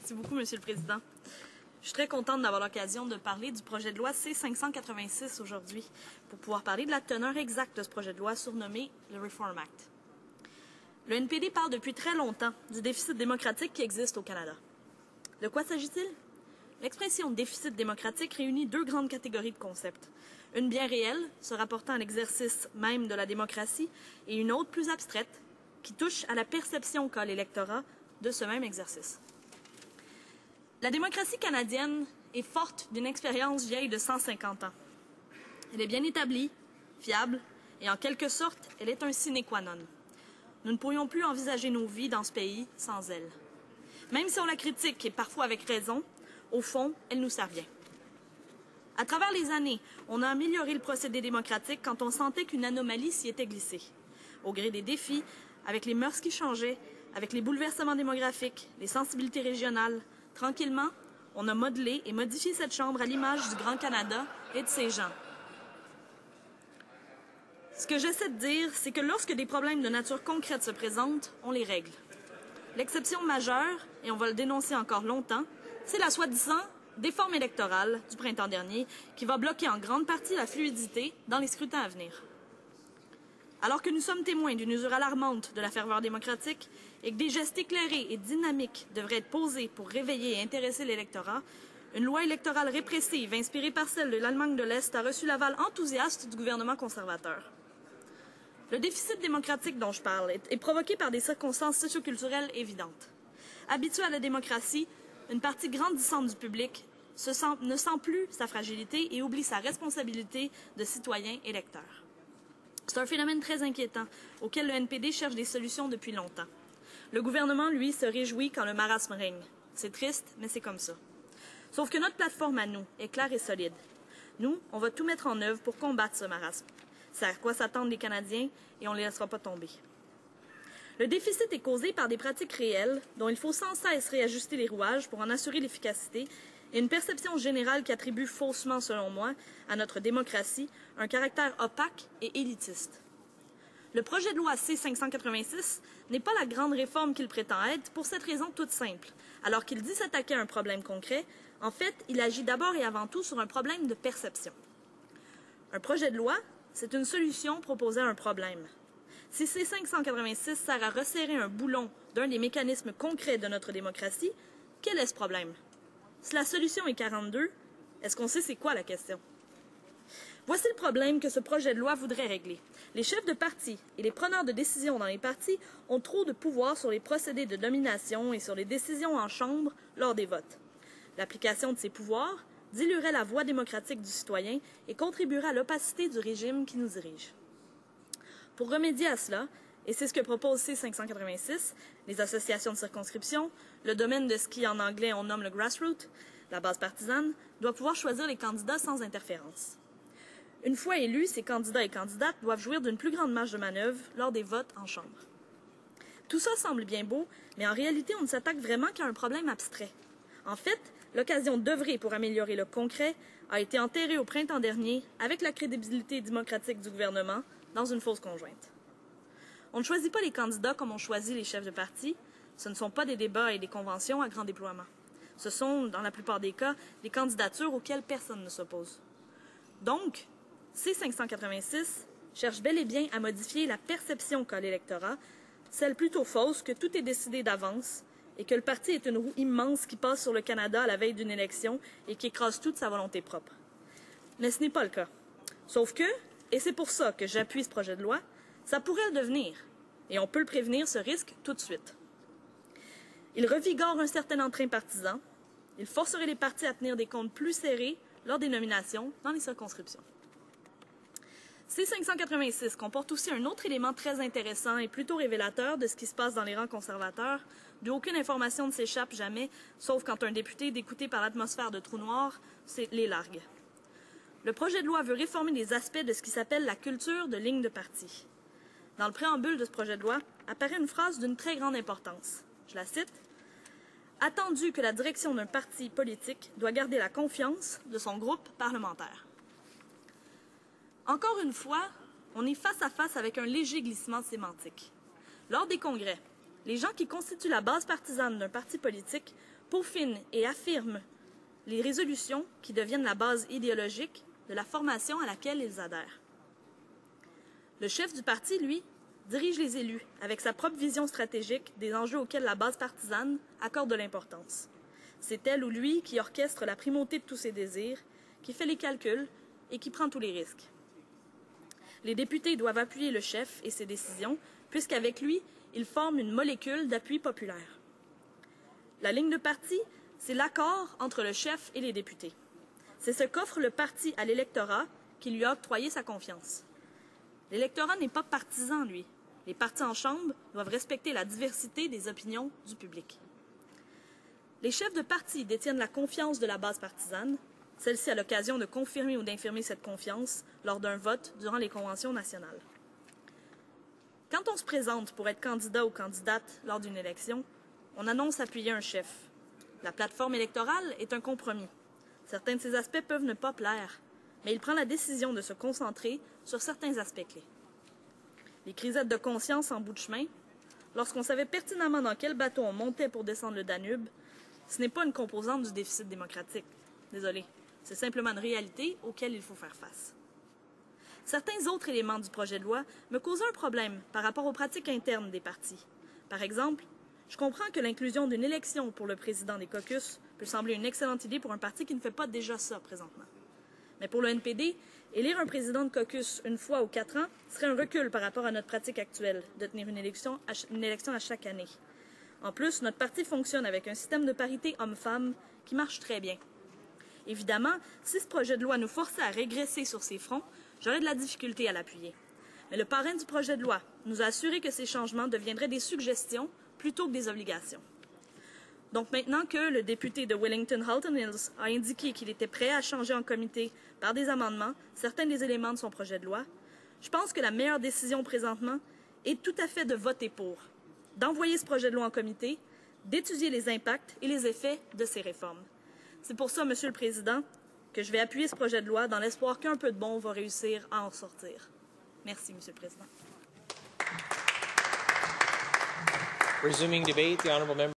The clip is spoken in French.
Merci beaucoup, Monsieur le Président. Je suis très contente d'avoir l'occasion de parler du projet de loi C-586 aujourd'hui, pour pouvoir parler de la teneur exacte de ce projet de loi surnommé le Reform Act. Le NPD parle depuis très longtemps du déficit démocratique qui existe au Canada. De quoi s'agit-il? L'expression déficit démocratique réunit deux grandes catégories de concepts. Une bien réelle, se rapportant à l'exercice même de la démocratie, et une autre plus abstraite, qui touche à la perception qu'a l'électorat de ce même exercice. La démocratie canadienne est forte d'une expérience vieille de 150 ans. Elle est bien établie, fiable, et en quelque sorte, elle est un sine qua non. Nous ne pourrions plus envisager nos vies dans ce pays sans elle. Même si on la critique, et parfois avec raison, au fond, elle nous sert bien. À travers les années, on a amélioré le procédé démocratique quand on sentait qu'une anomalie s'y était glissée. Au gré des défis, avec les mœurs qui changeaient, avec les bouleversements démographiques, les sensibilités régionales, tranquillement, on a modelé et modifié cette Chambre à l'image du Grand Canada et de ses gens. Ce que j'essaie de dire, c'est que lorsque des problèmes de nature concrète se présentent, on les règle. L'exception majeure, et on va le dénoncer encore longtemps, c'est la soi-disant déforme électorale du printemps dernier qui va bloquer en grande partie la fluidité dans les scrutins à venir. Alors que nous sommes témoins d'une usure alarmante de la ferveur démocratique et que des gestes éclairés et dynamiques devraient être posés pour réveiller et intéresser l'électorat, une loi électorale répressive inspirée par celle de l'Allemagne de l'Est a reçu l'aval enthousiaste du gouvernement conservateur. Le déficit démocratique dont je parle est provoqué par des circonstances socioculturelles évidentes. Habituée à la démocratie, une partie grandissante du public ne sent plus sa fragilité et oublie sa responsabilité de citoyen électeur. C'est un phénomène très inquiétant auquel le NPD cherche des solutions depuis longtemps. Le gouvernement, lui, se réjouit quand le marasme règne. C'est triste, mais c'est comme ça. Sauf que notre plateforme à nous est claire et solide. Nous, on va tout mettre en œuvre pour combattre ce marasme. C'est à quoi s'attendent les Canadiens et on ne les laissera pas tomber. Le déficit est causé par des pratiques réelles dont il faut sans cesse réajuster les rouages pour en assurer l'efficacité et une perception générale qui attribue faussement, selon moi, à notre démocratie un caractère opaque et élitiste. Le projet de loi C-586 n'est pas la grande réforme qu'il prétend être pour cette raison toute simple. Alors qu'il dit s'attaquer à un problème concret, en fait, il agit d'abord et avant tout sur un problème de perception. Un projet de loi, c'est une solution proposée à un problème. Si C-586 sert à resserrer un boulon d'un des mécanismes concrets de notre démocratie, quel est ce problème? Si la solution est 42, est-ce qu'on sait c'est quoi la question? Voici le problème que ce projet de loi voudrait régler. Les chefs de parti et les preneurs de décisions dans les partis ont trop de pouvoir sur les procédés de nomination et sur les décisions en Chambre lors des votes. L'application de ces pouvoirs diluerait la voix démocratique du citoyen et contribuerait à l'opacité du régime qui nous dirige. Pour remédier à cela, et c'est ce que propose C-586, les associations de circonscription, le domaine de ce qui en anglais on nomme le grassroots, la base partisane, doit pouvoir choisir les candidats sans interférence. Une fois élus, ces candidats et candidates doivent jouir d'une plus grande marge de manœuvre lors des votes en Chambre. Tout ça semble bien beau, mais en réalité, on ne s'attaque vraiment qu'à un problème abstrait. En fait, l'occasion d'œuvrer pour améliorer le concret a été enterrée au printemps dernier avec la crédibilité démocratique du gouvernement dans une fausse conjointe. On ne choisit pas les candidats comme on choisit les chefs de parti. Ce ne sont pas des débats et des conventions à grand déploiement. Ce sont, dans la plupart des cas, des candidatures auxquelles personne ne s'oppose. Donc, C-586 cherche bel et bien à modifier la perception qu'a l'électorat, celle plutôt fausse que tout est décidé d'avance et que le parti est une roue immense qui passe sur le Canada à la veille d'une élection et qui écrase toute sa volonté propre. Mais ce n'est pas le cas. Sauf que, et c'est pour ça que j'appuie ce projet de loi, ça pourrait le devenir, et on peut le prévenir, ce risque, tout de suite. Il revigore un certain entrain partisan, il forcerait les partis à tenir des comptes plus serrés lors des nominations dans les circonscriptions. C-586 comporte aussi un autre élément très intéressant et plutôt révélateur de ce qui se passe dans les rangs conservateurs, d'où aucune information ne s'échappe jamais, sauf quand un député, dégoûté par l'atmosphère de trou noir, les largue. Le projet de loi veut réformer des aspects de ce qui s'appelle la culture de ligne de parti. Dans le préambule de ce projet de loi apparaît une phrase d'une très grande importance. Je la cite. « Attendu que la direction d'un parti politique doit garder la confiance de son groupe parlementaire. » Encore une fois, on est face à face avec un léger glissement sémantique. Lors des congrès, Les gens qui constituent la base partisane d'un parti politique peaufinent et affirment les résolutions qui deviennent la base idéologique de la formation à laquelle ils adhèrent. Le chef du parti, lui, dirige les élus avec sa propre vision stratégique des enjeux auxquels la base partisane accorde de l'importance. C'est elle ou lui qui orchestre la primauté de tous ses désirs, qui fait les calculs et qui prend tous les risques. Les députés doivent appuyer le chef et ses décisions, puisqu'avec lui, ils forment une molécule d'appui populaire. La ligne de parti, c'est l'accord entre le chef et les députés. C'est ce qu'offre le parti à l'électorat qui lui a octroyé sa confiance. L'électorat n'est pas partisan, lui. Les partis en chambre doivent respecter la diversité des opinions du public. Les chefs de parti détiennent la confiance de la base partisane, celle-ci a l'occasion de confirmer ou d'infirmer cette confiance lors d'un vote durant les conventions nationales. Quand on se présente pour être candidat ou candidate lors d'une élection, on annonce appuyer un chef. La plateforme électorale est un compromis. Certains de ces aspects peuvent ne pas plaire, mais il prend la décision de se concentrer sur certains aspects clés. Les crisettes de conscience en bout de chemin, lorsqu'on savait pertinemment dans quel bateau on montait pour descendre le Danube, ce n'est pas une composante du déficit démocratique. Désolé, c'est simplement une réalité auquel il faut faire face. Certains autres éléments du projet de loi me causent un problème par rapport aux pratiques internes des partis. Par exemple, je comprends que l'inclusion d'une élection pour le président des caucus peut sembler une excellente idée pour un parti qui ne fait pas déjà ça présentement. Mais pour le NPD, élire un président de caucus une fois ou 4 ans serait un recul par rapport à notre pratique actuelle de tenir une élection à chaque année. En plus, notre parti fonctionne avec un système de parité homme-femme qui marche très bien. Évidemment, si ce projet de loi nous forçait à régresser sur ces fronts, j'aurais de la difficulté à l'appuyer. Mais le parrain du projet de loi nous a assuré que ces changements deviendraient des suggestions plutôt que des obligations. Donc maintenant que le député de Wellington-Halton Hills a indiqué qu'il était prêt à changer en comité par des amendements certains des éléments de son projet de loi, je pense que la meilleure décision présentement est tout à fait de voter pour, d'envoyer ce projet de loi en comité, d'étudier les impacts et les effets de ces réformes. C'est pour ça, Monsieur le Président, que je vais appuyer ce projet de loi dans l'espoir qu'un peu de bon va réussir à en sortir. Merci, Monsieur le Président. Resuming debate, the honourable member.